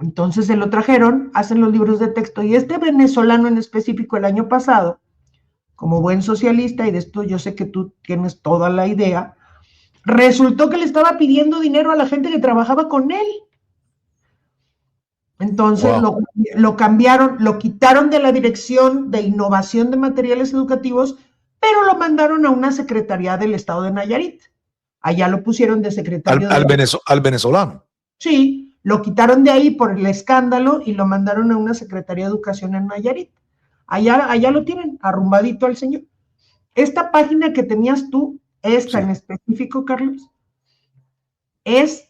Entonces se lo trajeron, hacen los libros de texto, y este venezolano en específico el año pasado, como buen socialista, y de esto yo sé que tú tienes toda la idea, resultó que le estaba pidiendo dinero a la gente que trabajaba con él. Entonces Wow. lo cambiaron, lo quitaron de la dirección de innovación de materiales educativos, pero lo mandaron a una secretaría del estado de Nayarit. Allá lo pusieron de secretario de... Al venezolano. Sí, lo quitaron de ahí por el escándalo y lo mandaron a una secretaría de educación en Nayarit. Allá lo tienen, arrumbadito al señor. Esta página que tenías tú, esta Sí. en específico, Carlos, es,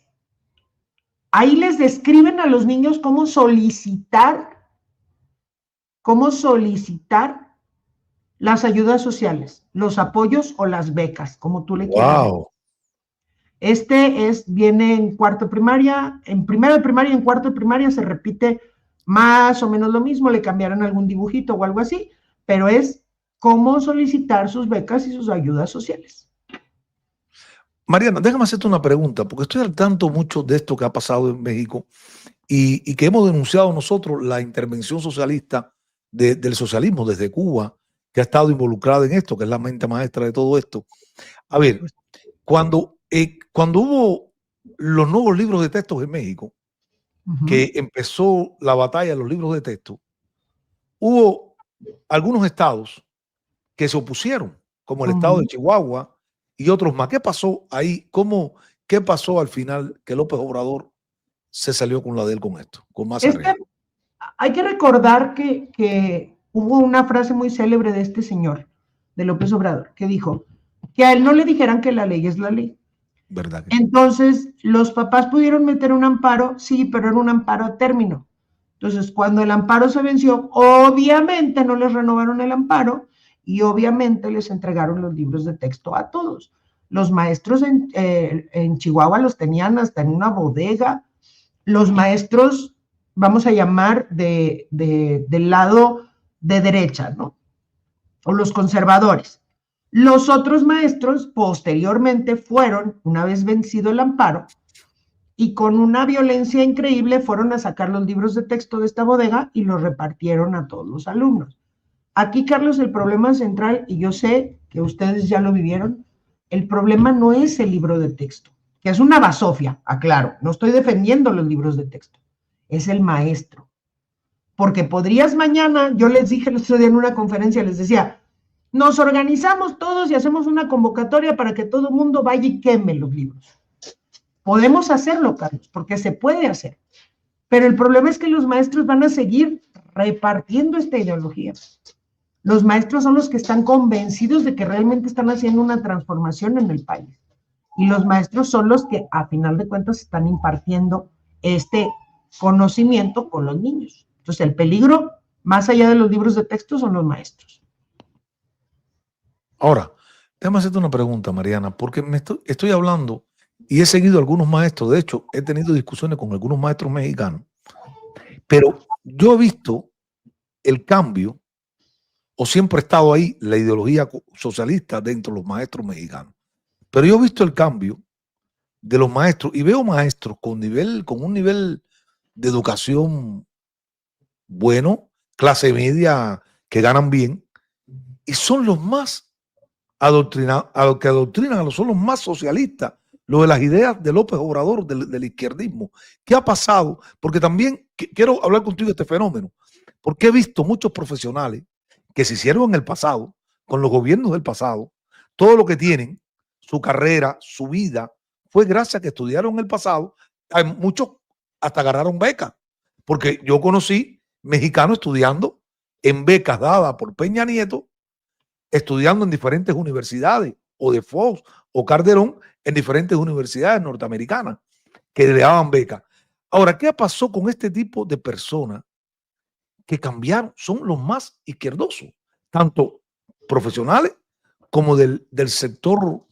ahí les describen a los niños cómo solicitar las ayudas sociales, los apoyos o las becas, como tú le quieras decir. Wow. Viene en cuarto de primaria, en primero de primaria y en cuarto de primaria se repite más o menos lo mismo, le cambiaron algún dibujito o algo así, pero es cómo solicitar sus becas y sus ayudas sociales. Mariana, déjame hacerte una pregunta, porque estoy al tanto mucho de esto que ha pasado en México y que hemos denunciado nosotros la intervención socialista del socialismo desde Cuba, que ha estado involucrada en esto, que es la mente maestra de todo esto. A ver, cuando hubo los nuevos libros de textos en México, que empezó la batalla de los libros de texto, hubo algunos estados que se opusieron, como el estado de Chihuahua y otros más. ¿Qué pasó ahí? ¿Qué pasó al final que López Obrador se salió con la de él con esto, con más arreglo? Hay que recordar que hubo una frase muy célebre de este señor, de López Obrador, que dijo que a él no le dijeran que la ley es la ley. ¿Verdad que? Entonces, los papás pudieron meter un amparo, sí, pero era un amparo a término. Entonces, cuando el amparo se venció, obviamente no les renovaron el amparo y obviamente les entregaron los libros de texto a todos. Los maestros en Chihuahua los tenían hasta en una bodega. Los maestros, vamos a llamar del lado de derecha, ¿no? O los conservadores. Los otros maestros posteriormente fueron, una vez vencido el amparo, y con una violencia increíble fueron a sacar los libros de texto de esta bodega y los repartieron a todos los alumnos. Aquí, Carlos, el problema central, y yo sé que ustedes ya lo vivieron, el problema no es el libro de texto, que es una basofia, aclaro, no estoy defendiendo los libros de texto, es el maestro. Porque podrías mañana, yo les dije el otro día en una conferencia, les decía, nos organizamos todos y hacemos una convocatoria para que todo el mundo vaya y queme los libros. Podemos hacerlo, Carlos, porque se puede hacer. Pero el problema es que los maestros van a seguir repartiendo esta ideología. Los maestros son los que están convencidos de que realmente están haciendo una transformación en el país. Y los maestros son los que, a final de cuentas, están impartiendo este conocimiento con los niños. Entonces, el peligro, más allá de los libros de texto, son los maestros. Ahora, déjame hacerte una pregunta, Mariana, porque estoy hablando y he seguido a algunos maestros. De hecho, he tenido discusiones con algunos maestros mexicanos, pero yo he visto el cambio, o siempre ha estado ahí la ideología socialista dentro de los maestros mexicanos. Pero yo he visto el cambio de los maestros y veo maestros con un nivel de educación bueno, clase media, que ganan bien, y son los más adoctrinados, a los que adoctrinan son los más socialistas, lo de las ideas de López Obrador, del izquierdismo. ¿Qué ha pasado? Porque también quiero hablar contigo de este fenómeno, porque he visto muchos profesionales que se hicieron en el pasado, con los gobiernos del pasado, todo lo que tienen, su carrera, su vida, fue gracias a que estudiaron en el pasado. Hay muchos hasta agarraron becas, porque yo conocí mexicanos estudiando en becas dadas por Peña Nieto, estudiando en diferentes universidades, o de Fox o Calderón, en diferentes universidades norteamericanas, que le daban becas. Ahora, ¿qué pasó con este tipo de personas que cambiaron? Son los más izquierdosos, tanto profesionales como del sector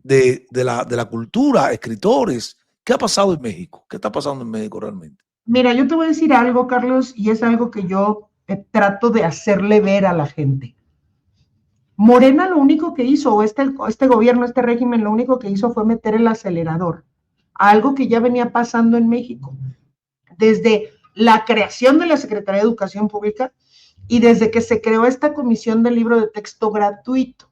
de la cultura, escritores. ¿Qué ha pasado en México? ¿Qué está pasando en México realmente? Mira, yo te voy a decir algo, Carlos, y es algo que yo trato de hacerle ver a la gente. Morena lo único que hizo, o este gobierno, este régimen, lo único que hizo fue meter el acelerador a algo que ya venía pasando en México. desde la creación de la Secretaría de Educación Pública y desde que se creó esta comisión del libro de texto gratuito.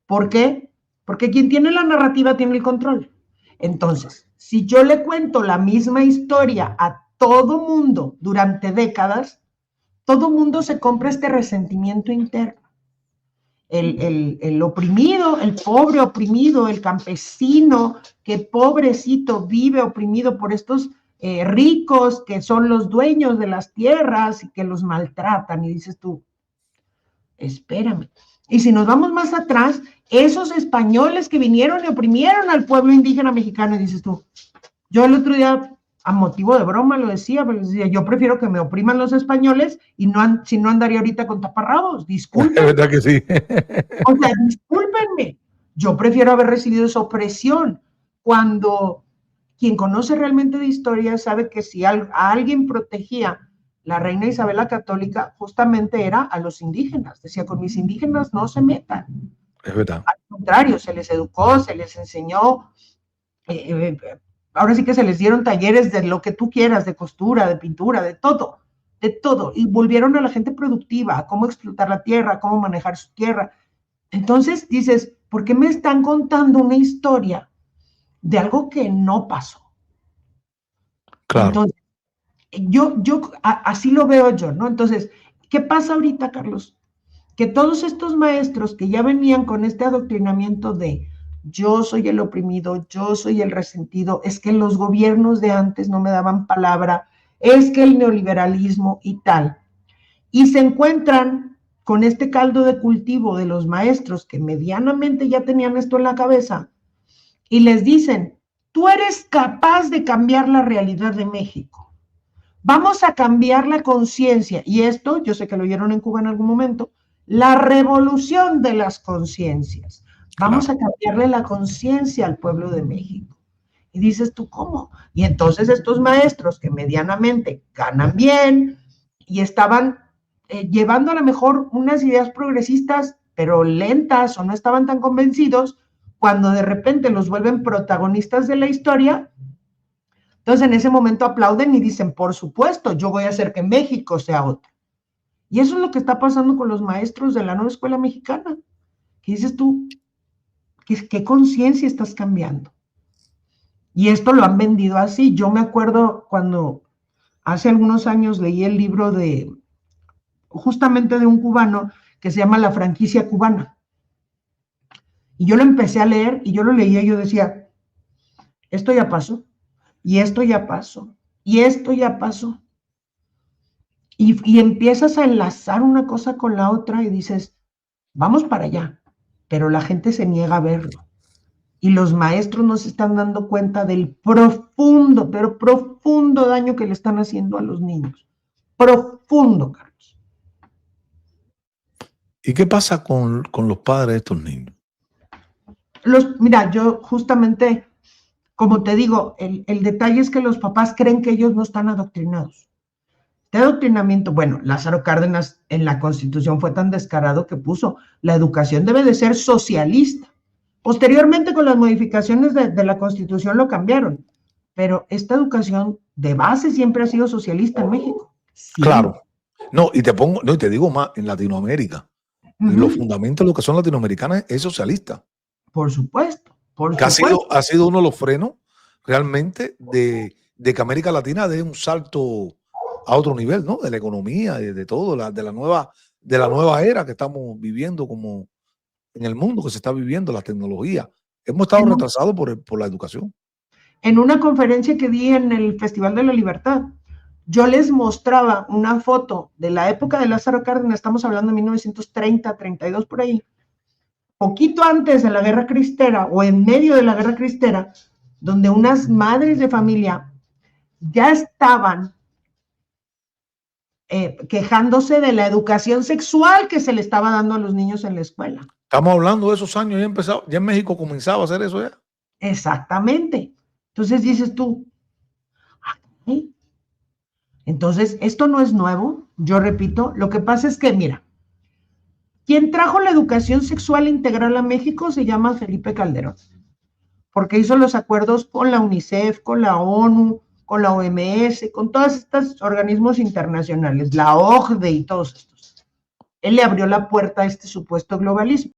¿Por qué? Porque quien tiene la narrativa tiene el control. Entonces, si yo le cuento la misma historia a todo mundo durante décadas, todo mundo se compra este resentimiento interno. El oprimido, el pobre oprimido, el campesino que pobrecito vive oprimido por estos ricos que son los dueños de las tierras y que los maltratan. Y dices tú, espérame. Y si nos vamos más atrás, esos españoles que vinieron y oprimieron al pueblo indígena mexicano, y dices tú, yo el otro día, a motivo de broma lo decía, pero decía, yo prefiero que me opriman los españoles y no, si no andaría ahorita con taparrabos, discúlpenme. Es verdad que sí. O sea, discúlpenme, yo prefiero haber recibido esa opresión, cuando quien conoce realmente de historia sabe que si a alguien protegía la reina Isabel la Católica, justamente era a los indígenas. Decía, con mis indígenas no se metan. Es verdad. Al contrario, se les educó, se les enseñó, ahora sí que se les dieron talleres de lo que tú quieras, de costura, de pintura, de todo, y volvieron a la gente productiva, a cómo explotar la tierra, a cómo manejar su tierra. Entonces dices, ¿por qué me están contando una historia de algo que no pasó? Claro. Entonces, así lo veo yo, ¿no? Entonces, ¿qué pasa ahorita, Carlos? Que todos estos maestros que ya venían con este adoctrinamiento de yo soy el oprimido, yo soy el resentido, es que los gobiernos de antes no me daban palabra, es que el neoliberalismo y tal, y se encuentran con este caldo de cultivo de los maestros que medianamente ya tenían esto en la cabeza y les dicen, tú eres capaz de cambiar la realidad de México. Vamos a cambiar la conciencia, y esto, yo sé que lo oyeron en Cuba en algún momento, la revolución de las conciencias. Vamos a cambiarle la conciencia al pueblo de México. Y dices tú, ¿cómo? Y entonces estos maestros que medianamente ganan bien y estaban llevando a lo mejor unas ideas progresistas, pero lentas o no estaban tan convencidos, cuando de repente los vuelven protagonistas de la historia, entonces en ese momento aplauden y dicen, por supuesto, yo voy a hacer que México sea otro. Y eso es lo que está pasando con los maestros de la nueva escuela mexicana. ¿Qué dices tú? ¿Qué conciencia estás cambiando? Y esto lo han vendido así. Yo me acuerdo cuando hace algunos años leí el libro justamente de un cubano que se llama La franquicia cubana. Y yo lo empecé a leer y yo lo leía y yo decía, esto ya pasó, y esto ya pasó, y esto ya pasó. Y empiezas a enlazar una cosa con la otra y dices, vamos para allá, pero la gente se niega a verlo. Y los maestros no se están dando cuenta del profundo, pero profundo daño que le están haciendo a los niños. Profundo, Carlos. ¿Y qué pasa con los padres de estos niños? Mira, yo justamente, como te digo, el detalle es que los papás creen que ellos no están adoctrinados. De adoctrinamiento, bueno, Lázaro Cárdenas en la Constitución fue tan descarado que puso, la educación debe de ser socialista. Posteriormente, con las modificaciones de la Constitución lo cambiaron, pero esta educación de base siempre ha sido socialista en México. Siempre. Claro. No, y te digo más, en Latinoamérica, los fundamentos de la educación latinoamericana es socialista. Por supuesto. Que ha sido uno de los frenos realmente de que América Latina dé un salto a otro nivel, ¿no? De la economía, de todo, de la nueva era que estamos viviendo como en el mundo que se está viviendo, la tecnología. Hemos estado retrasados por la educación. En una conferencia que di en el Festival de la Libertad, yo les mostraba una foto de la época de Lázaro Cárdenas, estamos hablando de 1930, 32 por ahí, poquito antes de la Guerra Cristera o en medio de la Guerra Cristera, donde unas madres de familia ya estaban quejándose de la educación sexual que se le estaba dando a los niños en la escuela. Estamos hablando de esos años, ya en México comenzaba a hacer eso ya. Exactamente. Entonces dices tú, ¿sí? Entonces, esto no es nuevo, yo repito, lo que pasa es que, mira, quien trajo la educación sexual integral a México se llama Felipe Calderón, porque hizo los acuerdos con la UNICEF, con la ONU, con la OMS, con todos estos organismos internacionales, la OCDE y todos estos. Él le abrió la puerta a este supuesto globalismo.